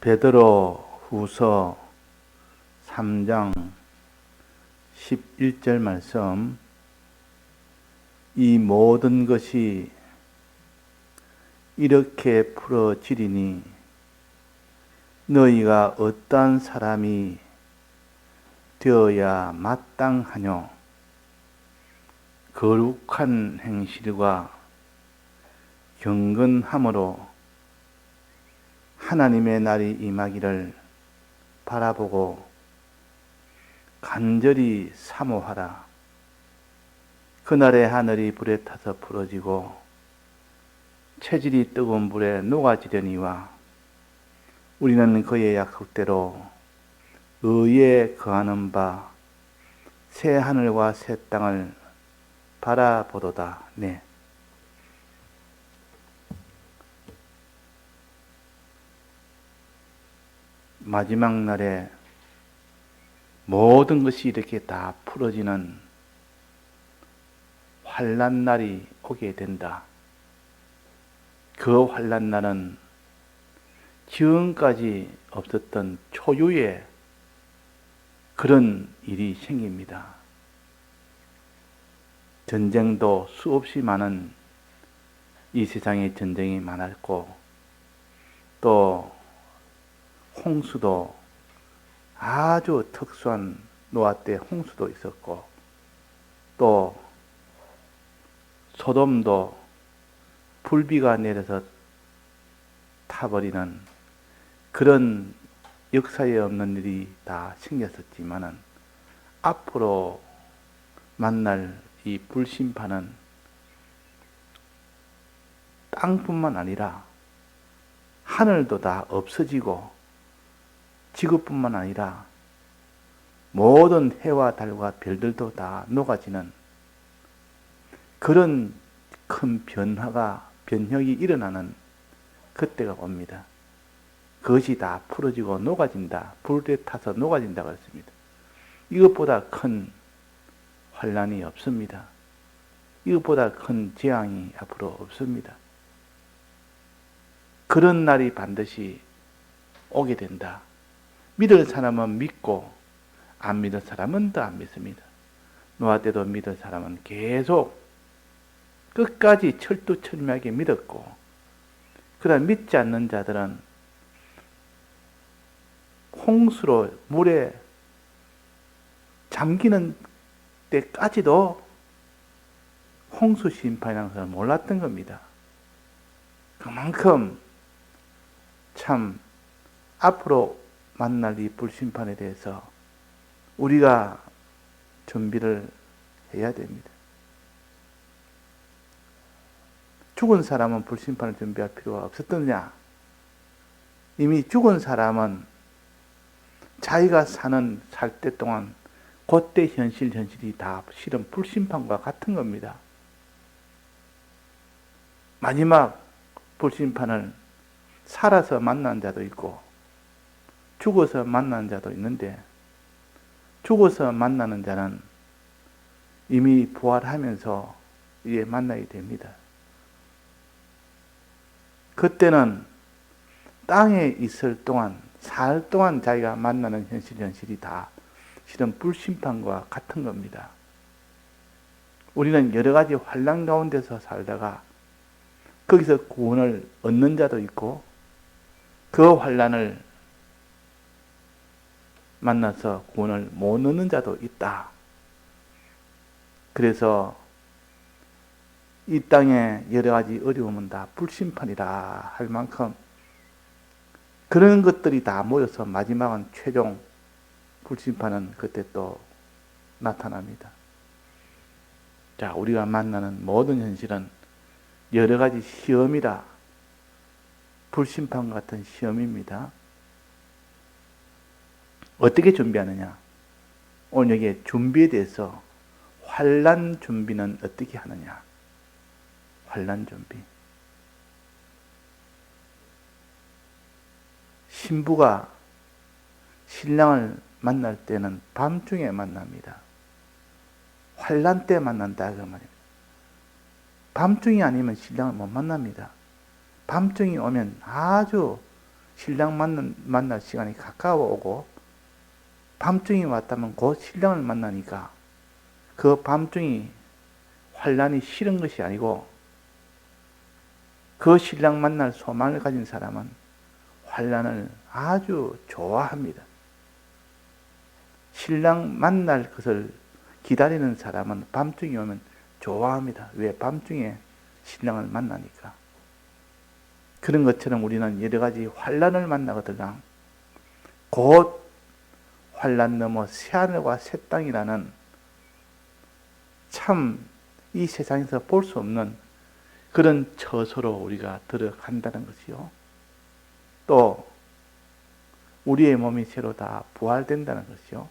베드로 후서 3장 11절 말씀. 이 모든 것이 이렇게 풀어지리니 너희가 어떠한 사람이 되어야 마땅하뇨. 거룩한 행실과 경건함으로 하나님의 날이 임하기를 바라보고 간절히 사모하라. 그날에 하늘이 불에 타서 부러지고 체질이 뜨거운 불에 녹아지려니와 우리는 그의 약속대로 의에 거하는 바 새 하늘과 새 땅을 바라보도다. 네. 마지막 날에 모든 것이 이렇게 다 풀어지는 환난 날이 오게 된다. 그 환난 날은 지금까지 없었던 초유의 그런 일이 생깁니다. 전쟁도 수없이 많은 이 세상에 전쟁이 많았고, 또 홍수도 아주 특수한 노아 때 홍수도 있었고, 또 소돔도 불비가 내려서 타버리는 그런 역사에 없는 일이 다 생겼었지만은 앞으로 만날 이 불심판은 땅뿐만 아니라 하늘도 다 없어지고 지구뿐만 아니라 모든 해와 달과 별들도 다 녹아지는 그런 큰 변혁이 일어나는 그때가 옵니다. 그것이 다 풀어지고 녹아진다. 불에 타서 녹아진다 그랬습니다. 이것보다 큰 환난이 없습니다. 이것보다 큰 재앙이 앞으로 없습니다. 그런 날이 반드시 오게 된다. 믿을 사람은 믿고 안 믿을 사람은 더 안 믿습니다. 노아 때도 믿을 사람은 계속 끝까지 철두철미하게 믿었고, 그다음 믿지 않는 자들은 홍수로 물에 잠기는 때까지도 홍수 심판이라는 것을 몰랐던 겁니다. 그만큼 참 앞으로 만날 이 불심판에 대해서 우리가 준비를 해야 됩니다. 죽은 사람은 불심판을 준비할 필요가 없었느냐? 이미 죽은 사람은 자기가 살 때 동안 그때 현실이 다 실은 불심판과 같은 겁니다. 마지막 불심판을 살아서 만난 자도 있고 죽어서 만난 자도 있는데, 죽어서 만나는 자는 이미 부활하면서 이제 만나게 됩니다. 그때는 땅에 있을 동안, 살 동안 자기가 만나는 현실이 다 실은 불심판과 같은 겁니다. 우리는 여러 가지 환난 가운데서 살다가 거기서 구원을 얻는 자도 있고, 그 환난을 만나서 구원을 못 얻는 자도 있다. 그래서 이 땅에 여러 가지 어려움은 다 불심판이라 할 만큼 그런 것들이 다 모여서 마지막은 최종 불심판은 그때 또 나타납니다. 자, 우리가 만나는 모든 현실은 여러 가지 시험이라, 불심판 같은 시험입니다. 어떻게 준비하느냐? 오늘 여기에 준비에 대해서 환난 준비는 어떻게 하느냐? 환난 준비. 신부가 신랑을 만날 때는 밤중에 만납니다. 환난 때 만난다 그 말입니다. 밤중이 아니면 신랑을 못 만납니다. 밤중이 오면 아주 신랑 만날 시간이 가까워 오고 밤중이 왔다면 곧 신랑을 만나니까 그 밤중이 환란이 싫은 것이 아니고 그 신랑 만날 소망을 가진 사람은 환란을 아주 좋아합니다. 신랑 만날 것을 기다리는 사람은 밤중이 오면 좋아합니다. 왜? 밤중에 신랑을 만나니까. 그런 것처럼 우리는 여러 가지 환란을 만나거든요. 곧 환란 넘어 새하늘과 새 땅이라는 참 이 세상에서 볼 수 없는 그런 처소로 우리가 들어간다는 것이요. 또 우리의 몸이 새로 다 부활된다는 것이요.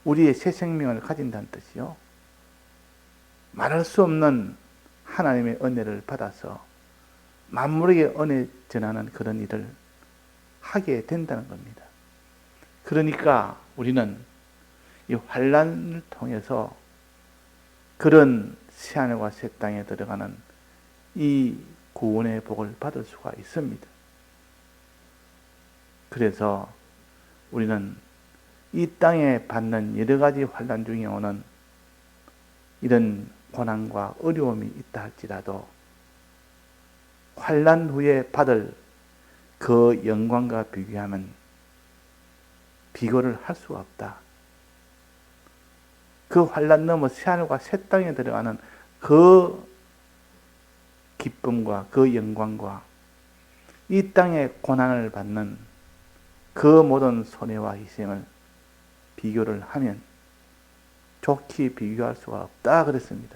우리의 새 생명을 가진다는 뜻이요. 말할 수 없는 하나님의 은혜를 받아서 만물에게 은혜 전하는 그런 일을 하게 된다는 겁니다. 그러니까 우리는 이 환란을 통해서 그런 새하늘과 새 땅에 들어가는 이 구원의 복을 받을 수가 있습니다. 그래서 우리는 이 땅에 받는 여러 가지 환란 중에 오는 이런 고난과 어려움이 있다 할지라도 환란 후에 받을 그 영광과 비교하면 비교를 할 수가 없다. 그 환란 넘어 새하늘과 새 땅에 들어가는 그 기쁨과 그 영광과 이 땅의 고난을 받는 그 모든 손해와 희생을 비교를 하면 좋게 비교할 수가 없다 그랬습니다.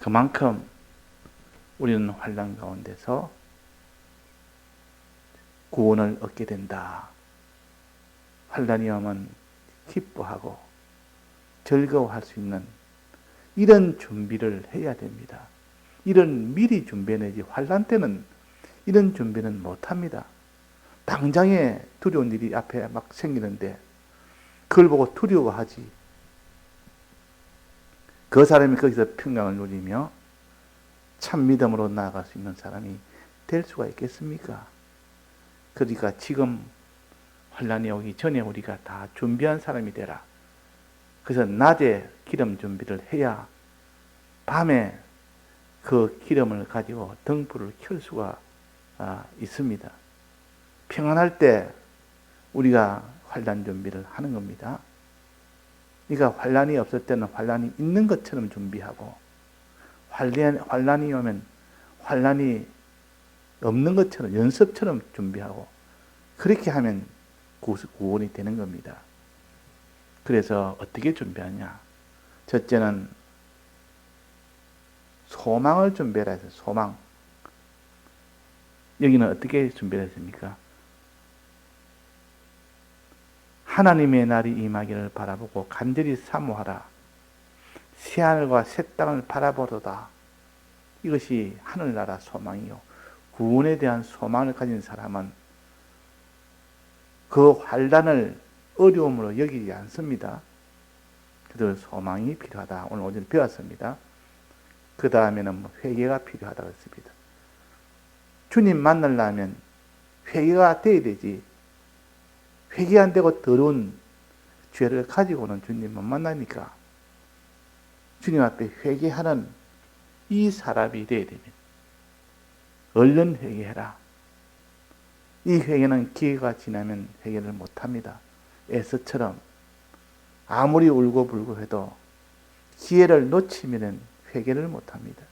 그만큼 우리는 환난 가운데서 구원을 얻게 된다. 환난이 오면 기뻐하고 즐거워할 수 있는 이런 준비를 해야 됩니다. 이런 미리 준비해내지 환난 때는 이런 준비는 못합니다. 당장에 두려운 일이 앞에 막 생기는데 그걸 보고 두려워하지. 그 사람이 거기서 평강을 누리며 참 믿음으로 나아갈 수 있는 사람이 될 수가 있겠습니까? 그러니까 지금 환난이 오기 전에 우리가 다 준비한 사람이 되라. 그래서 낮에 기름 준비를 해야 밤에 그 기름을 가지고 등불을 켤 수가 있습니다. 평안할 때 우리가 환난 준비를 하는 겁니다. 그러니까 환난이 없을 때는 환난이 있는 것처럼 준비하고 환난이 오면 환난이 없는 것처럼 연습처럼 준비하고 그렇게 하면 구원이 되는 겁니다. 그래서 어떻게 준비하냐? 첫째는 소망을 준비해라 해서 소망. 여기는 어떻게 준비를 했습니까? 하나님의 날이 임하기를 바라보고 간절히 사모하라. 새하늘과 새 땅을 바라보도다. 이것이 하늘나라 소망이요. 구원에 대한 소망을 가진 사람은 그 환난을 어려움으로 여기지 않습니다. 그래서 소망이 필요하다. 오늘 오전에 배웠습니다. 그 다음에는 회개가 필요하다고 했습니다. 주님 만나려면 회개가 돼야 되지. 회개 안 되고 더러운 죄를 가지고는 주님 못 만나니까 주님 앞에 회개하는 이 사람이 돼야 됩니다. 얼른 회개해라. 이 회개는 기회가 지나면 회개를 못합니다. 에서처럼 아무리 울고불고 해도 기회를 놓치면 회개를 못합니다.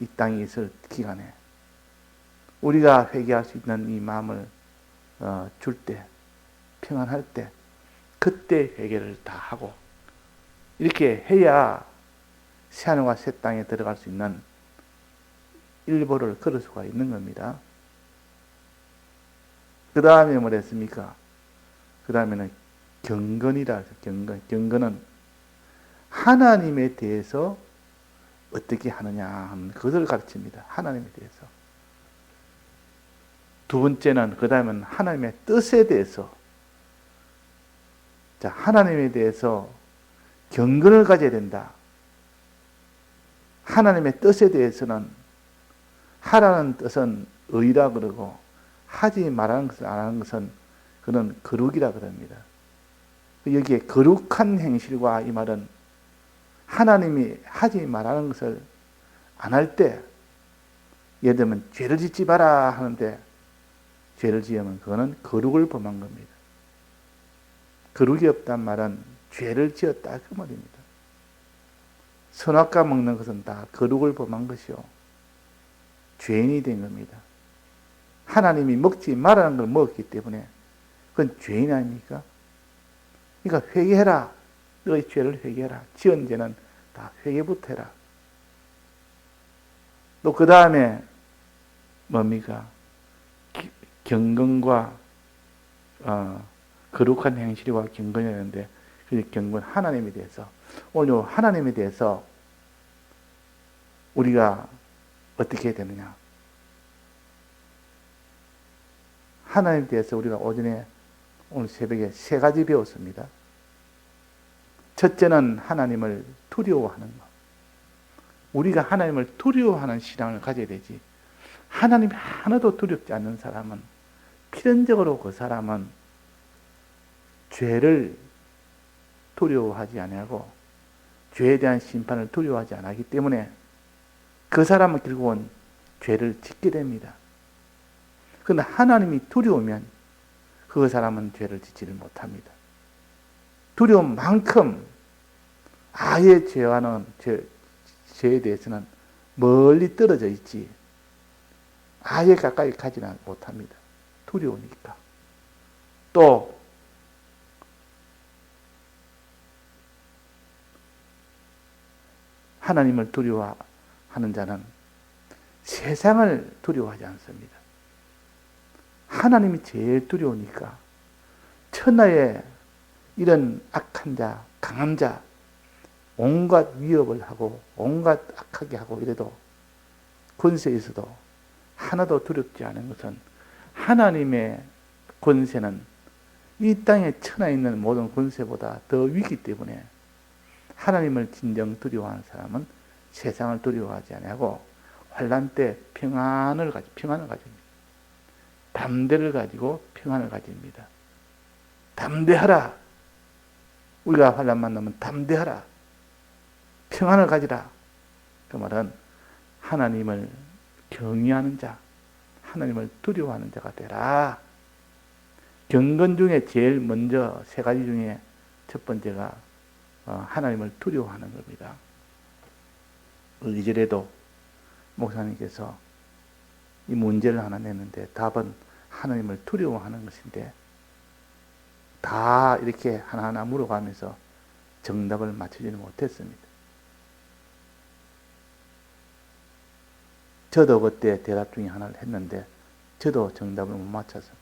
이 땅에 있을 기간에 우리가 회개할 수 있는 이 마음을 줄 때, 평안할 때 그때 회개를 다 하고 이렇게 해야 새하늘과 새 땅에 들어갈 수 있는 일보를 걸을 수가 있는 겁니다. 그 다음에 뭘 했습니까? 그 다음에는 경건이라 해서 경건은 하나님에 대해서 어떻게 하느냐 하는 그것을 가르칩니다. 하나님에 대해서. 두 번째는 그 다음은 하나님의 뜻에 대해서. 자, 하나님에 대해서 경건을 가져야 된다. 하나님의 뜻에 대해서는 하라는 뜻은 의라 그러고 하지 말라는 것을 안 하는 것은 그는 거룩이라 그럽니다. 여기에 거룩한 행실과 이 말은 하나님이 하지 말라는 것을 안 할 때, 예를 들면 죄를 짓지 마라 하는데 죄를 지으면 그거는 거룩을 범한 겁니다. 거룩이 없단 말은 죄를 지었다 그 말입니다. 선악과 먹는 것은 다 거룩을 범한 것이요 죄인이 된 겁니다. 하나님이 먹지 말라는 걸 먹었기 때문에 그건 죄인 아닙니까? 그러니까 회개해라. 너의 죄를 회개해라. 지은 죄는 다 회개부터 해라. 또 그 다음에 뭡니까? 경건과 거룩한 행실과 경건이 있는데 그 경건 하나님에 대해서 오늘 하나님에 대해서 우리가 어떻게 해야 되느냐? 하나님에 대해서 우리가 오전에 오늘 새벽에 3가지 배웠습니다. 첫째는 하나님을 두려워하는 것. 우리가 하나님을 두려워하는 신앙을 가져야 되지. 하나님이 하나도 두렵지 않는 사람은 필연적으로 그 사람은 죄를 두려워하지 아니하고 죄에 대한 심판을 두려워하지 않기 때문에 그 사람은 결국은 죄를 짓게 됩니다. 그런데 하나님이 두려우면 그 사람은 죄를 짓지를 못합니다. 두려운 만큼 아예 죄에 대해서는 멀리 떨어져 있지 아예 가까이 가지는 못합니다. 두려우니까. 또 하나님을 두려워하는 자는 세상을 두려워하지 않습니다. 하나님이 제일 두려우니까 천하에 이런 악한 자, 강한 자, 온갖 위협을 하고 온갖 악하게 하고 이래도 권세에서도 하나도 두렵지 않은 것은 하나님의 권세는 이 땅에 천하에 있는 모든 권세보다 더 위기 때문에 하나님을 진정 두려워하는 사람은 세상을 두려워하지 아니하고 환난 때 평안을 가집니다. 담대를 가지고 평안을 가집니다. 담대하라. 우리가 환난 만나면 담대하라. 평안을 가지라. 그 말은 하나님을 경외하는 자, 하나님을 두려워하는 자가 되라. 경건 중에 제일 먼저 3가지 중에 첫 번째가 하나님을 두려워하는 겁니다. 2절에도 목사님께서 이 문제를 하나 냈는데 답은 하나님을 두려워하는 것인데 다 이렇게 하나하나 물어가면서 정답을 맞추지는 못했습니다. 저도 그때 대답 중에 하나를 했는데 저도 정답을 못 맞춰서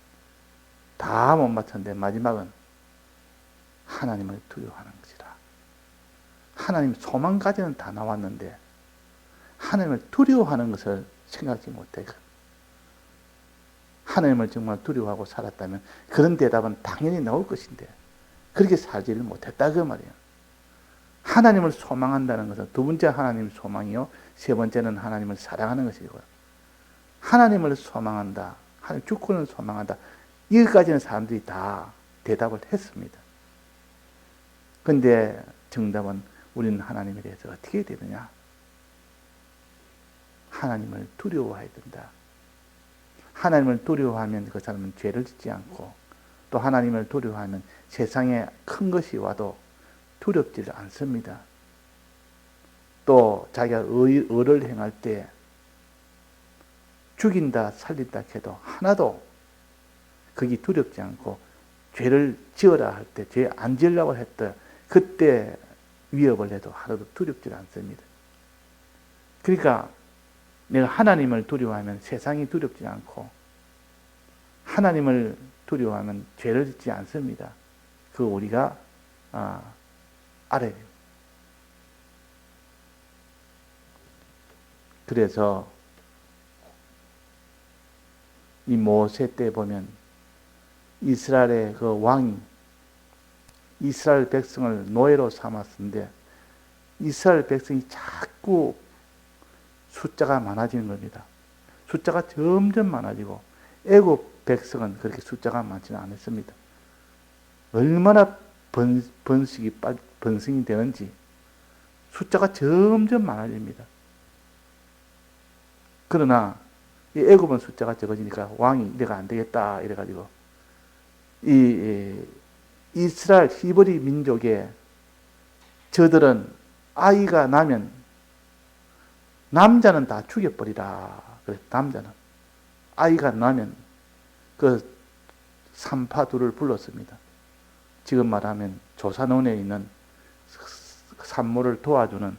다 못 맞췄는데 마지막은 하나님을 두려워하는 것이라. 하나님 소망까지는 다 나왔는데 하나님을 두려워하는 것을 생각지 못해. 하나님을 정말 두려워하고 살았다면 그런 대답은 당연히 나올 것인데 그렇게 살지를 못했다 그 말이에요. 하나님을 소망한다는 것은 두 번째 하나님 소망이요, 세 번째는 하나님을 사랑하는 것이고요. 하나님을 소망한다, 하나님 주권을 소망한다, 여기까지는 사람들이 다 대답을 했습니다. 그런데 정답은 우리는 하나님에 대해서 어떻게 해야 되느냐? 하나님을 두려워해야 된다. 하나님을 두려워하면 그 사람은 죄를 짓지 않고 또 하나님을 두려워하면 세상에 큰 것이 와도 두렵지 않습니다. 또 자기가 의를 행할 때 죽인다 살린다 해도 하나도 그게 두렵지 않고 죄를 지어라 할 때 죄 안 지으려고 했다 그때 위협을 해도 하나도 두렵지 않습니다. 그러니까 내가 하나님을 두려워하면 세상이 두렵지 않고 하나님을 두려워하면 죄를 짓지 않습니다. 그 우리가 알아야 돼요. 그래서 이 모세 때 보면 이스라엘의 그 왕이 이스라엘 백성을 노예로 삼았는데 이스라엘 백성이 자꾸 숫자가 많아지는 겁니다. 숫자가 점점 많아지고 애굽 백성은 그렇게 숫자가 많지는 않았습니다. 얼마나 번성이 되는지 숫자가 점점 많아집니다. 그러나 이 애굽은 숫자가 적어지니까 왕이 이래가 안 되겠다 이래가지고 이 이스라엘 히브리 민족의 저들은 아이가 나면 남자는 다 죽여버리라. 그래서 남자는 아이가 나면 그 산파두를 불렀습니다. 지금 말하면 조산원에 있는 산모를 도와주는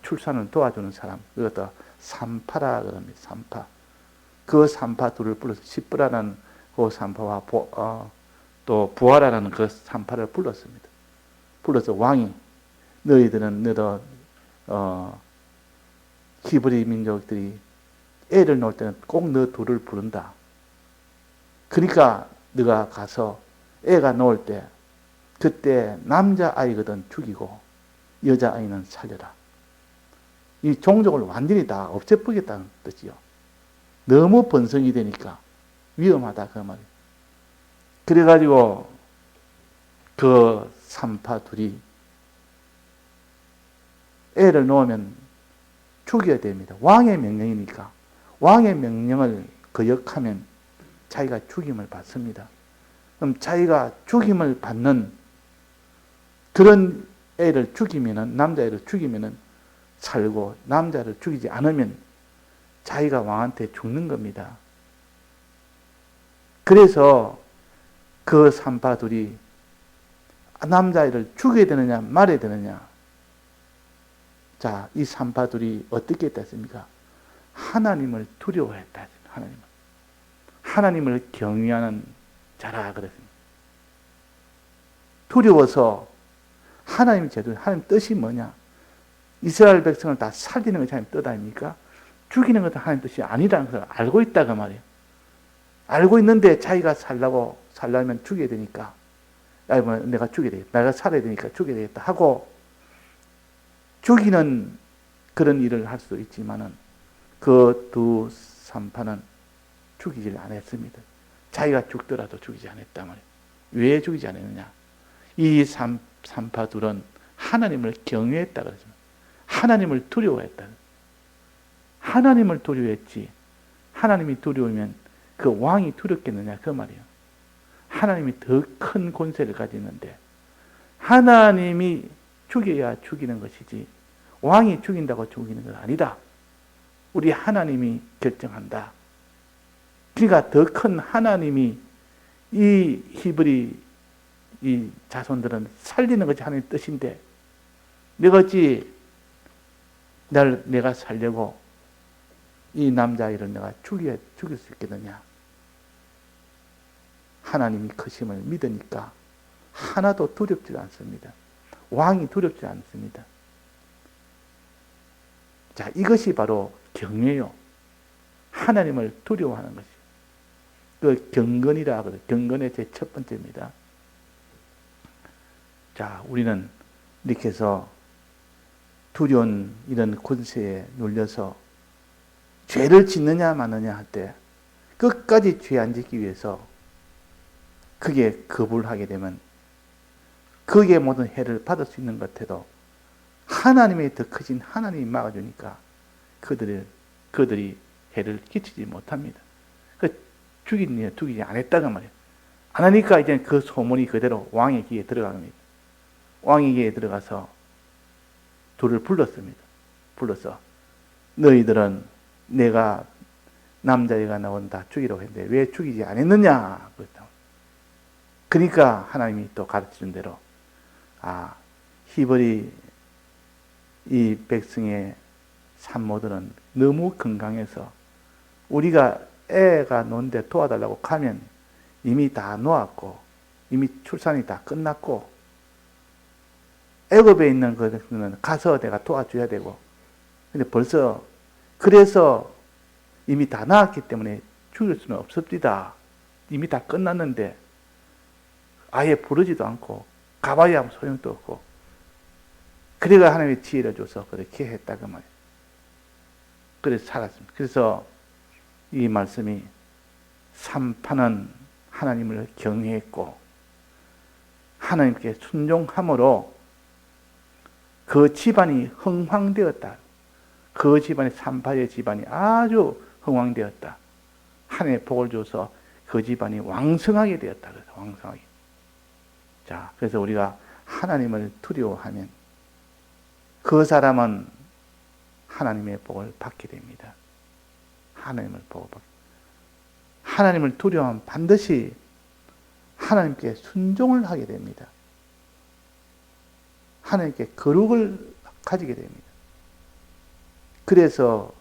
출산을 도와주는 사람, 그것도 산파라 그럽니다. 산파. 그 산파두를 불러서 시브라는 그 산파와 또 부하라는 그 산파를 불렀습니다. 불러서 왕이 너희들은 너도 히브리 민족들이 애를 낳을 때는 꼭 너 둘을 부른다. 그러니까 너가 가서 애가 나올 때 그때 남자아이거든 죽이고 여자아이는 살려라. 이 종족을 완전히 다 없애버리겠다는 뜻이요. 너무 번성이 되니까 위험하다 그 말이에요. 그래가지고 그 산파 둘이 애를 놓으면 죽여야 됩니다. 왕의 명령이니까 왕의 명령을 거역하면 자기가 죽임을 받습니다. 그럼 자기가 죽임을 받는 그런 애를 죽이면은, 남자애를 죽이면은 살고 남자를 죽이지 않으면 자기가 왕한테 죽는 겁니다. 그래서 그 산파들이 남자애를 죽여야 되느냐 말아야 되느냐. 자, 이 산파들이 어떻게 했습니까? 하나님을 두려워했다. 하나님을 경외하는 자라 그랬습니다. 두려워서 하나님 제도, 하나님 뜻이 뭐냐? 이스라엘 백성을 다 살리는 것이 하나님 뜻 아닙니까? 죽이는 것도 하나님 뜻이 아니라는 걸 알고 있다 그 말이에요. 알고 있는데 자기가 살려면 죽여야 되니까, 내가 죽여야 되겠다, 내가 살아야 되니까 죽여야 되겠다 하고 죽이는 그런 일을 할 수도 있지만은 그 두 산파는 죽이질 않았습니다. 자기가 죽더라도 죽이지 않았단 말이에요. 왜 죽이지 않았느냐? 이 산파들은 하나님을 경외했다 그러잖아요. 하나님을 두려워했다. 하나님을 두려워했지. 하나님이 두려우면 그 왕이 두렵겠느냐 그 말이에요. 하나님이 더 큰 권세를 가지는데 하나님이 죽여야 죽이는 것이지 왕이 죽인다고 죽이는 건 아니다. 우리 하나님이 결정한다. 그러니까 더 큰 하나님이 이 히브리 이 자손들은 살리는 것이 하나님의 뜻인데 내가 어찌 내가 살려고 이 남자아이를 내가 죽일 수 있겠느냐. 하나님이 크심을 믿으니까 하나도 두렵지 않습니다. 왕이 두렵지 않습니다. 자, 이것이 바로 경외요. 하나님을 두려워하는 것이. 그 경건이라 그래요. 경건의 제 첫 번째입니다. 자, 우리는 이렇게 해서 두려운 이런 권세에 눌려서 죄를 짓느냐 마느냐 할 때 끝까지 죄 안 짓기 위해서 그게 거부를 하게 되면 그게 모든 해를 받을 수 있는 것 같아도 하나님의 더 크신 하나님이 막아주니까 그들이 해를 끼치지 못합니다. 죽이지 않았다고 말이에요. 안 하니까 이제 그 소문이 그대로 왕의 귀에 들어갑니다. 왕의 귀에 들어가서 둘을 불렀습니다. 불러서 너희들은 내가 남자애가 나온다 죽이라고 했는데 왜 죽이지 않았느냐 그랬다. 그러니까 하나님이 또 가르치는 대로 히브리 이 백성의 산모들은 너무 건강해서 우리가 애가 놓는데 도와달라고 가면 이미 다 놓았고 이미 출산이 다 끝났고 애굽에 있는 것은 가서 내가 도와줘야 되고 근데 벌써 그래서 이미 다 나았기 때문에 죽일 수는 없습니다. 이미 다 끝났는데 아예 부르지도 않고 가봐야 소용도 없고 그래가 하나님의 지혜를 줘서 그렇게 했다고 말이에요. 그래서 살았습니다. 그래서 이 말씀이 삼파는 하나님을 경외했고 하나님께 순종함으로 그 집안이 흥황되었다. 그 집안이 삼파의 집안이 아주 흥황되었다. 하나님의 복을 줘서 그 집안이 왕성하게 되었다. 그래서 왕성하게. 자, 그래서 우리가 하나님을 두려워하면 그 사람은 하나님의 복을 받게 됩니다. 하나님을 복을 받게. 하나님을 두려워하면 반드시 하나님께 순종을 하게 됩니다. 하나님께 거룩을 가지게 됩니다. 그래서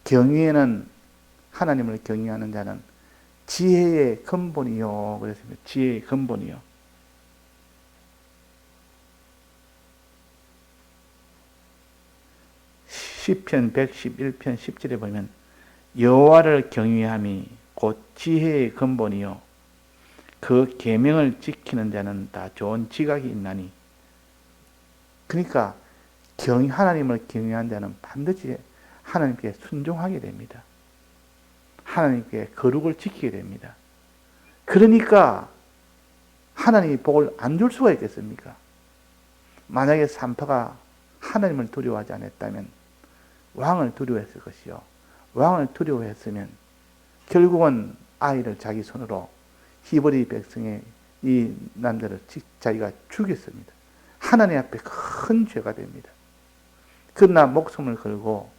경외는 하나님을 경외하는 자는 지혜의 근본이요. 그랬습니다. 지혜의 근본이요. 시편 111편 10절에 보면 여호와를 경외함이 곧 지혜의 근본이요 그 계명을 지키는 자는 다 좋은 지각이 있나니. 그러니까 하나님을 경외한 자는 반드시 하나님께 순종하게 됩니다. 하나님께 거룩을 지키게 됩니다. 그러니까 하나님이 복을 안 줄 수가 있겠습니까? 만약에 산파가 하나님을 두려워하지 않았다면 왕을 두려워했을 것이요. 왕을 두려워했으면 결국은 아이를 자기 손으로 히브리 백성의 이 남자를 자기가 죽였습니다. 하나님 앞에 큰 죄가 됩니다. 그러나 목숨을 걸고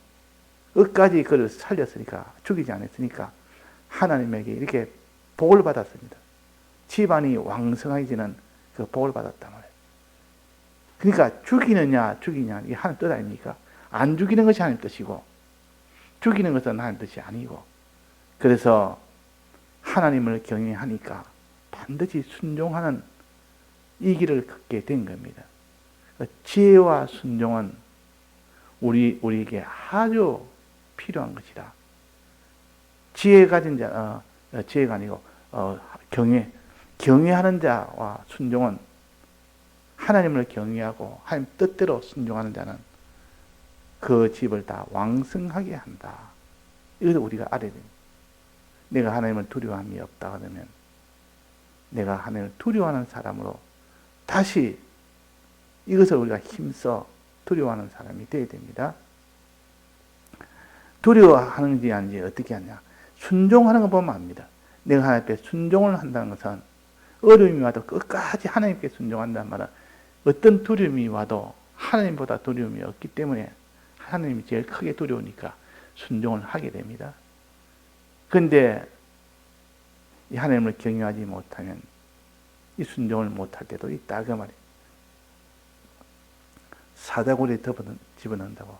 끝까지 그를 살렸으니까, 죽이지 않았으니까 하나님에게 이렇게 복을 받았습니다. 집안이 왕성해지는 그 복을 받았단 말이에요. 그러니까 죽이느냐 죽이냐 이게 하나님 뜻 아닙니까? 안 죽이는 것이 하나님 뜻이고 죽이는 것은 하나님 뜻이 아니고, 그래서 하나님을 경외하니까 반드시 순종하는 이 길을 걷게 된 겁니다. 지혜와 순종은 우리에게 아주 필요한 것이다. 지혜 가진 자, 지혜가 아니고 경외하는 자와 순종은, 하나님을 경외하고 하나님 뜻대로 순종하는 자는 그 집을 다 왕성하게 한다. 이것을 우리가 알아야 됩니다. 내가 하나님을 두려워함이 없다 그러면 내가 하나님을 두려워하는 사람으로 다시 이것을 우리가 힘써 두려워하는 사람이 되어야 됩니다. 두려워하는지 아닌지 어떻게 하냐. 순종하는 거 보면 압니다. 내가 하나님 앞에 순종을 한다는 것은 어려움이 와도 끝까지 하나님께 순종한다는 말은 어떤 두려움이 와도 하나님보다 두려움이 없기 때문에 하나님이 제일 크게 두려우니까 순종을 하게 됩니다. 그런데 이 하나님을 경외하지 못하면 이 순종을 못할 때도 있다 그 말이에요. 사자고리 집어넣는다고,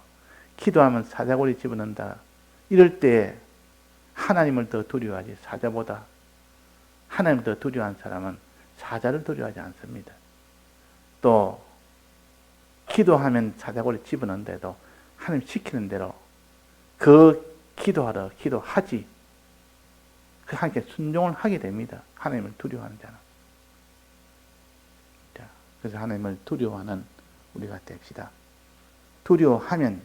기도하면 사자고리 집어넣는다, 이럴 때 하나님을 더 두려워하지 사자보다, 하나님을 더 두려워하는 사람은 사자를 두려워하지 않습니다. 또 기도하면 사자고리 집어넣는데도 하나님 시키는 대로 그 기도하지, 그 하나님께 순종을 하게 됩니다. 하나님을 두려워하는 자는. 자, 그래서 하나님을 두려워하는 우리가 됩시다. 두려워하면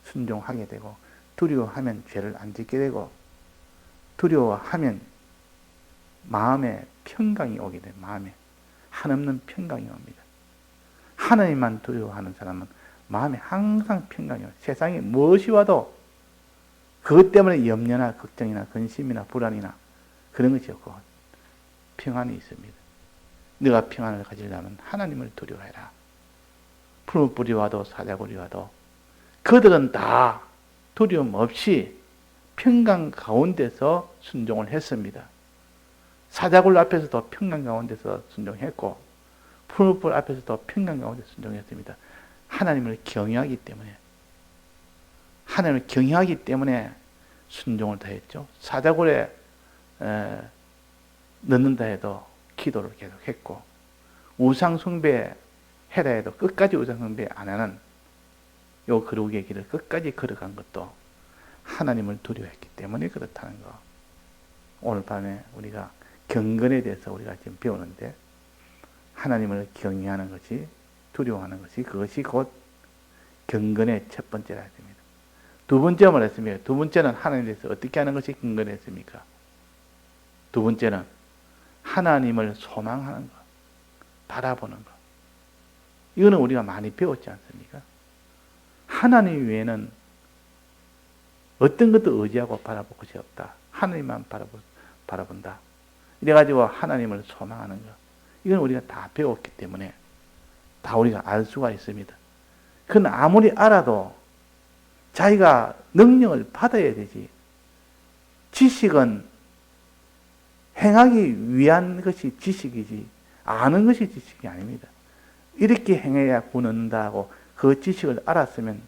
순종하게 되고, 두려워하면 죄를 안 짓게 되고, 두려워하면 마음에 평강이 오게 돼요. 마음에 한없는 평강이 옵니다. 하나님만 두려워하는 사람은 마음에 항상 평강이 와요. 세상에 무엇이 와도 그것 때문에 염려나 걱정이나 근심이나 불안이나 그런 것이 없고 평안이 있습니다. 네가 평안을 가지려면 하나님을 두려워해라. 풀무불이 와도 사자굴이 와도 그들은 다 두려움 없이 평강 가운데서 순종을 했습니다. 사자굴 앞에서도 평강 가운데서 순종했고 풀무불 앞에서도 평강 가운데 순종했습니다. 하나님을 경외하기 때문에, 하나님을 경외하기 때문에 순종을 다했죠. 사자굴에 넣는다 해도 기도를 계속했고, 우상숭배 해라 해도 끝까지 우상숭배 안 하는 요 거룩의 길을 끝까지 걸어간 것도 하나님을 두려워했기 때문에 그렇다는 거. 오늘 밤에 우리가 경건에 대해서 우리가 지금 배우는데, 하나님을 경외하는 것이, 두려워하는 것이, 그것이 곧 경건의 첫 번째라 됩니다. 두 번째 말했습니다. 두 번째는 하나님에 대해서 어떻게 하는 것이 근거를 했습니까? 두 번째는 하나님을 소망하는 것, 바라보는 것. 이거는 우리가 많이 배웠지 않습니까? 하나님 외에는 어떤 것도 의지하고 바라볼 것이 없다. 하나님만 바라본다. 이래가지고 하나님을 소망하는 것. 이건 우리가 다 배웠기 때문에 다 우리가 알 수가 있습니다. 그건 아무리 알아도 자기가 능력을 받아야 되지. 지식은 행하기 위한 것이 지식이지 아는 것이 지식이 아닙니다. 이렇게 행해야 구원한다고 그 지식을 알았으면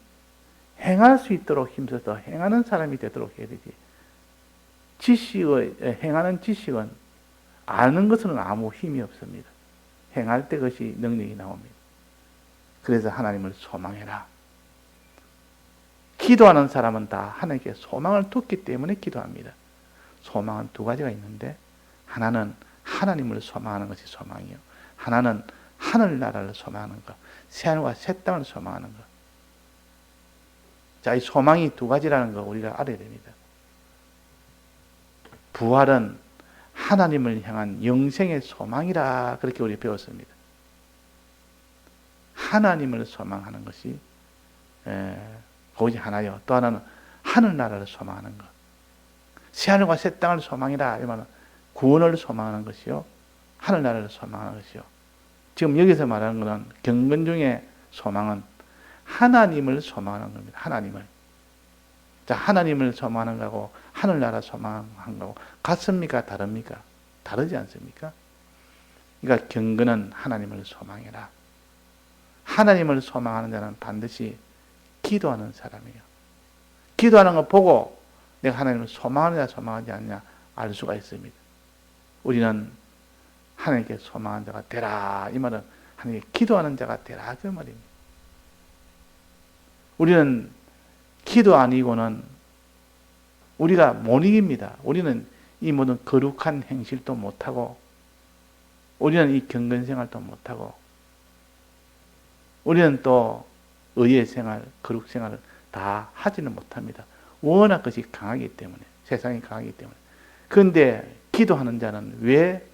행할 수 있도록 힘써서 행하는 사람이 되도록 해야 되지. 행하는 지식은 아는 것은 아무 힘이 없습니다. 행할 때 그것이 능력이 나옵니다. 그래서 하나님을 소망해라. 기도하는 사람은 다 하나님께 소망을 뒀기 때문에 기도합니다. 소망은 두 가지가 있는데 하나는 하나님을 소망하는 것이 소망이요. 하나는 하늘나라를 소망하는 것, 새하늘과 새 땅을 소망하는 것. 자, 이 소망이 두 가지라는 거 우리가 알아야 됩니다. 부활은 하나님을 향한 영생의 소망이라 그렇게 우리 배웠습니다. 하나님을 소망하는 것이 그것이 하나요. 또 하나는 하늘나라를 소망하는 것. 새하늘과 새 땅을 소망이라 이 말은 구원을 소망하는 것이요. 하늘나라를 소망하는 것이요. 지금 여기서 말하는 것은 경건 중에 소망은 하나님을 소망하는 겁니다. 하나님을. 자, 하나님을 소망하는 거하고 하늘나라 소망하는 거하고 같습니까? 다릅니까? 다르지 않습니까? 그러니까 경건은 하나님을 소망해라. 하나님을 소망하는 자는 반드시 기도하는 사람이에요. 기도하는 거 보고 내가 하나님을 소망하느냐 소망하지 않느냐 알 수가 있습니다. 우리는 하나님께 소망하는 자가 되라. 이 말은 하나님께 기도하는 자가 되라. 그 말입니다. 우리는 기도 아니고는 우리가 못 이깁니다. 우리는 이 모든 거룩한 행실도 못하고 우리는 이 경건생활도 못하고 우리는 또 의예생활, 거룩생활을 다 하지는 못합니다. 워낙 것이 강하기 때문에, 세상이 강하기 때문에. 그런데 기도하는 자는 왜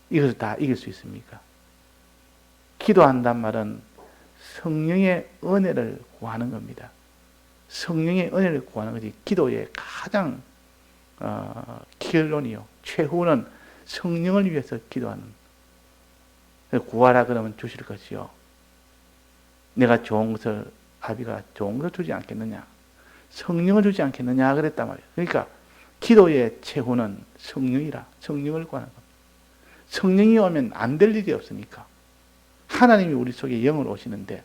이것을 다 이길 수 있습니까? 기도한단 말은 성령의 은혜를 구하는 겁니다. 성령의 은혜를 구하는 것이 기도의 가장 결론이요. 최후는 성령을 위해서 기도하는. 구하라 그러면 주실 것이요. 내가 좋은 것을 아비가 좋은 것을 주지 않겠느냐. 성령을 주지 않겠느냐 그랬단 말이에요. 그러니까 기도의 최후는 성령이라. 성령을 구하는 겁니다. 성령이 오면 안 될 일이 없으니까. 하나님이 우리 속에 영으로 오시는데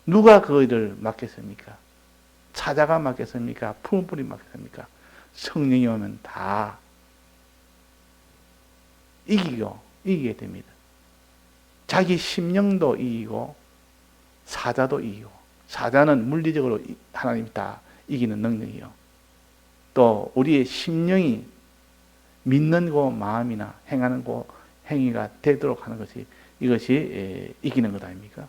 누가 그 일을 맡겠습니까? 사자가 맡겠습니까? 푸른 불이 맡겠습니까? 성령이 오면 다 이기게 됩니다. 자기 심령도 이기고 사자도 이기고 사자는 물리적으로 하나님이 다 이기는 능력이요. 또 우리의 심령이 믿는 그 마음이나 행하는 그 행위가 되도록 하는 것이 이것이 이기는 것 아닙니까?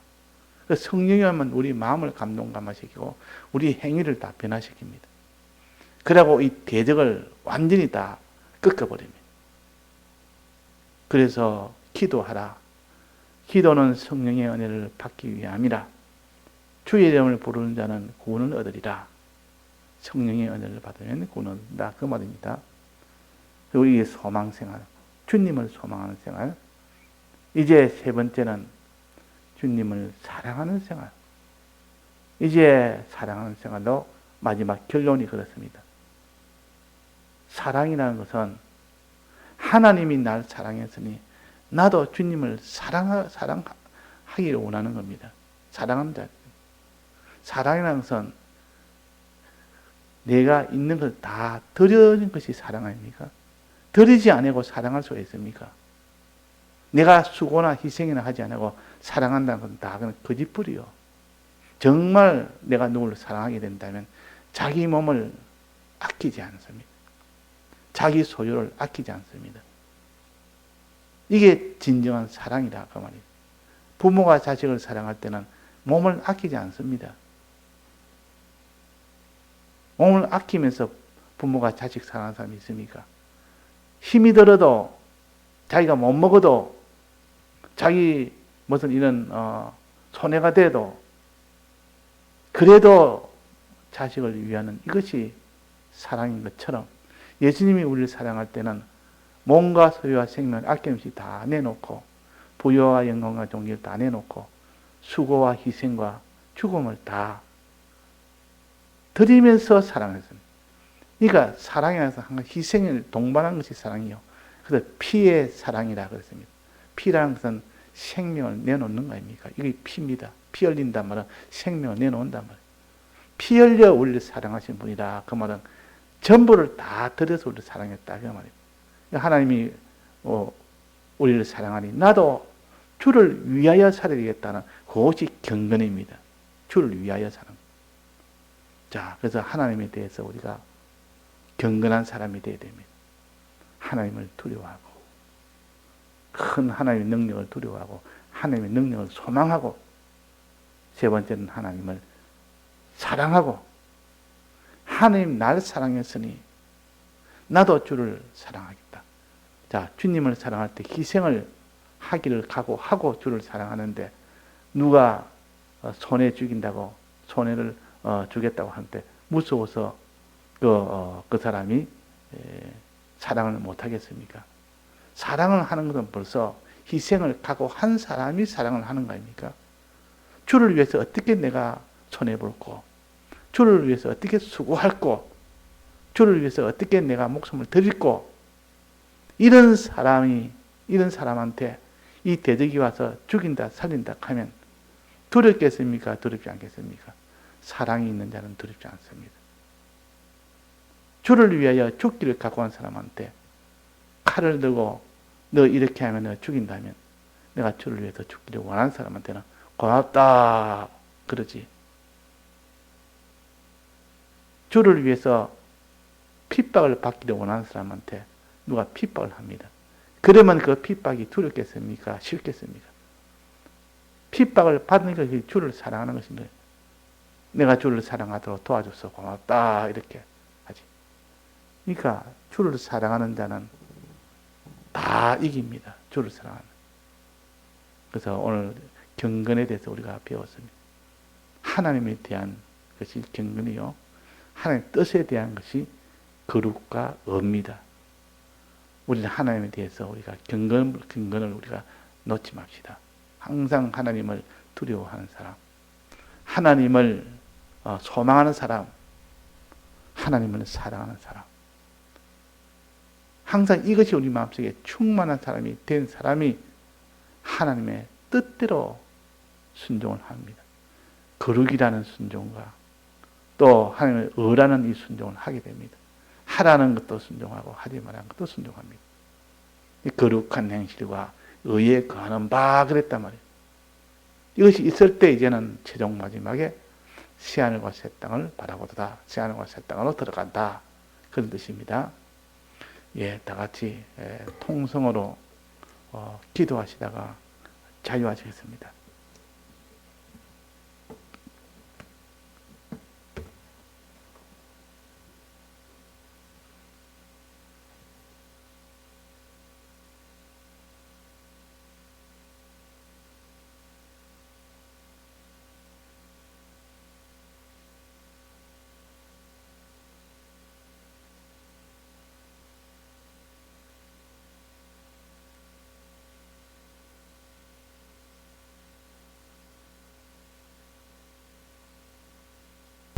성령이 오면 우리 마음을 감동감화시키고 우리 행위를 다 변화시킵니다. 그러고 이 대적을 완전히 다 꺾어버립니다. 그래서 기도하라. 기도는 성령의 은혜를 받기 위함이라. 주의 이름을 부르는 자는 구원을 얻으리라. 성령의 은혜를 받으면 구원을 얻는다. 그 말입니다. 그리고 이 소망생활, 주님을 소망하는 생활. 이제 세 번째는 주님을 사랑하는 생활. 이제 사랑하는 생활로 마지막 결론이 그렇습니다. 사랑이라는 것은 하나님이 날 사랑했으니 나도 주님을 사랑하기를 원하는 겁니다. 사랑하는 자. 사랑이라는 것은 내가 있는 걸 다 드리는 것이 사랑 아닙니까? 드리지 않고 사랑할 수가 있습니까? 내가 수고나 희생이나 하지 않고 사랑한다는 건 다 거짓말이요. 정말 내가 누구를 사랑하게 된다면 자기 몸을 아끼지 않습니다. 자기 소유를 아끼지 않습니다. 이게 진정한 사랑이다 그 말이에요. 부모가 자식을 사랑할 때는 몸을 아끼지 않습니다. 오늘 아끼면서 부모가 자식 사랑하는 사람이 있습니까? 힘이 들어도 자기가 못 먹어도 자기 무슨 이런 손해가 돼도 그래도 자식을 위하는 이것이 사랑인 것처럼 예수님이 우리를 사랑할 때는 몸과 소유와 생명을 아낌없이 다 내놓고 부여와 영광과 존귀를 다 내놓고 수고와 희생과 죽음을 다 드리면서 사랑했습니다. 그러니까 사랑에서 항상 희생을 동반한 것이 사랑이요. 그래서 피의 사랑이라 그랬습니다. 피라는 것은 생명을 내놓는 거 아닙니까? 이게 피입니다. 피 흘린단 말은 생명을 내놓는단 말이에요. 피 흘려 우리를 사랑하신 분이라 그 말은 전부를 다 들여서 우리를 사랑했다 그 말이에요. 하나님이 우리를 사랑하니 나도 주를 위하여 살아야겠다는 그것이 경건입니다. 주를 위하여 사는. 자, 그래서 하나님에 대해서 우리가 경건한 사람이 되어야 됩니다. 하나님을 두려워하고 큰 하나님의 능력을 두려워하고 하나님의 능력을 소망하고 세 번째는 하나님을 사랑하고 하나님 날 사랑했으니 나도 주를 사랑하겠다. 자, 주님을 사랑할 때 희생을 하기를 각오하고 주를 사랑하는데 누가 손해 죽인다고 손해를 주겠다고 하는데 무서워서 그 사람이 사랑을 못 하겠습니까? 사랑을 하는 것은 벌써 희생을 각오한 사람이 사랑을 하는 거 아닙니까? 주를 위해서 어떻게 내가 손해볼고 주를 위해서 어떻게 수고할고 주를 위해서 어떻게 내가 목숨을 드릴고 이런 사람한테 이 대적이 와서 죽인다 살린다 하면 두렵겠습니까? 두렵지 않겠습니까? 사랑이 있는 자는 두렵지 않습니다. 주를 위하여 죽기를 각오한 사람한테 칼을 들고 너 이렇게 하면 너 죽인다면 내가 주를 위해서 죽기를 원하는 사람한테는 고맙다 그러지. 주를 위해서 핍박을 받기를 원하는 사람한테 누가 핍박을 합니다. 그러면 그 핍박이 두렵겠습니까? 싫겠습니까? 핍박을 받는 것이 주를 사랑하는 것인데 내가 주를 사랑하도록 도와줘서 고맙다 이렇게 하지. 그러니까 주를 사랑하는 자는 다 이깁니다. 주를 사랑하는. 그래서 오늘 경건에 대해서 우리가 배웠습니다. 하나님에 대한 것이 경건이요. 하나님의 뜻에 대한 것이 거룩과 의입니다. 우리는 하나님에 대해서 우리가 경건을 우리가 놓지 맙시다. 항상 하나님을 두려워하는 사람, 하나님을 소망하는 사람, 하나님을 사랑하는 사람. 항상 이것이 우리 마음속에 충만한 사람이 된 사람이 하나님의 뜻대로 순종을 합니다. 거룩이라는 순종과 또 하나님의 의라는 이 순종을 하게 됩니다. 하라는 것도 순종하고 하지 말라는 것도 순종합니다. 이 거룩한 행실과 의에 거하는 바 그랬단 말이에요. 이것이 있을 때 이제는 최종 마지막에 새하늘과 새 땅을 바라보도다. 새하늘과 새 땅으로 들어간다. 그런 뜻입니다. 예, 다 같이 통성으로 기도하시다가 자유하시겠습니다.